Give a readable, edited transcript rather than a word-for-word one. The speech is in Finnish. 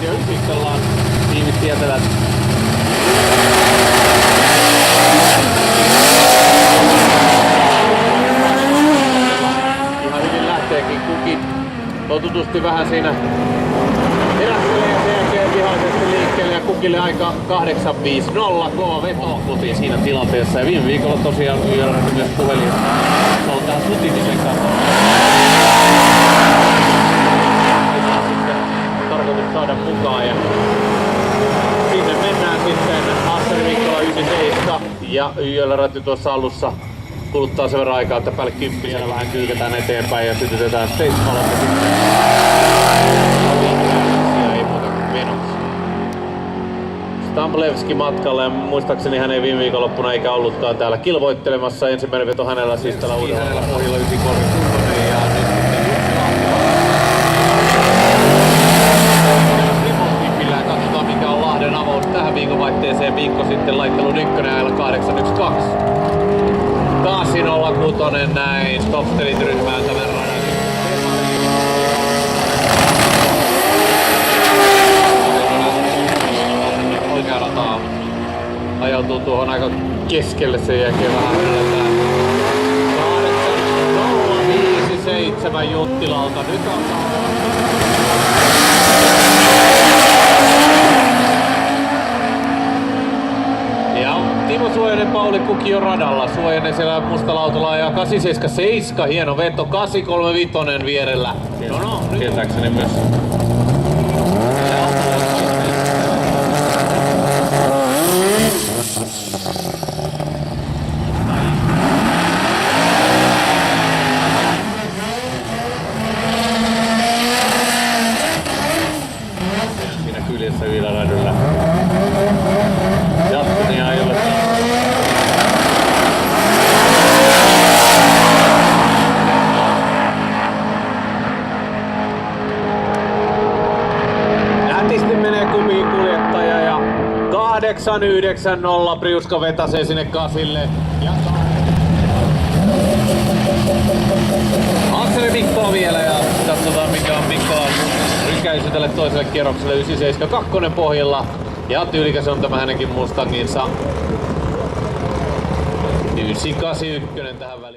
ja yksistellaan tiimit tietävät. Ihan hyvin lähteekin kukin. Totutusti vähän siinä herättelee ja sen jälkeen vihaisesti liikkeelle ja kukille aika 8.50. Kova veto kotiin siinä tilanteessa. Ja viime viikolla tosiaan Yöräräty myös puhelin. Se on tää sutimisen kanssa. Tarkoitus saada mukaan ja sinne mennään sitten Asteriviikkola 97 ja Yöräräty tuossa alussa kuluttaa sen verran aikaa, että päälle 10 vähän kylketään eteenpäin ja sytytetään stage-valot ja sitten ei muuta kuin menoksi. Stamblevski matkalle ja muistaakseni hän ei viime viikonloppuna eikä ollutkaan täällä kilvoittelemassa. Ensimmäinen veto hänellä siis tällä uudella. Hänellä pohjalla 93 kunnonen ja nyt sitten katsotaan mikä on Lahden avaus tähän viikonvaihteeseen. Viikko sitten laittelun ykkönen ajalla 812. Taasi 06 näin Stopsterit ryhmään tämän radan. Oikea rataa ajautuu tuohon aika keskelle, sen jälkeen vähän vedetään 8.057 Juttilalta. Nyt on Timo Suojanen, Pauli Kuki jo radalla. Suojanen siellä mustalla autolla ajaa 877, hieno veto, 835 vierellä. No, tietääkseni myös. Siinä kyljessä ylärädyllä. Jatkunia ei ole. Nätisti menee kumiin kuljettaja ja 890 Priuska vetäsee sinne kasille. Ja Akseli Mikkoa vielä ja katsotaan mikä on Mikkoa rykäisy tälle toiselle kierrokselle. 972 pohjalla ja tyylikäs on tämä hänenkin Mustanginsa. 981 tähän väliin.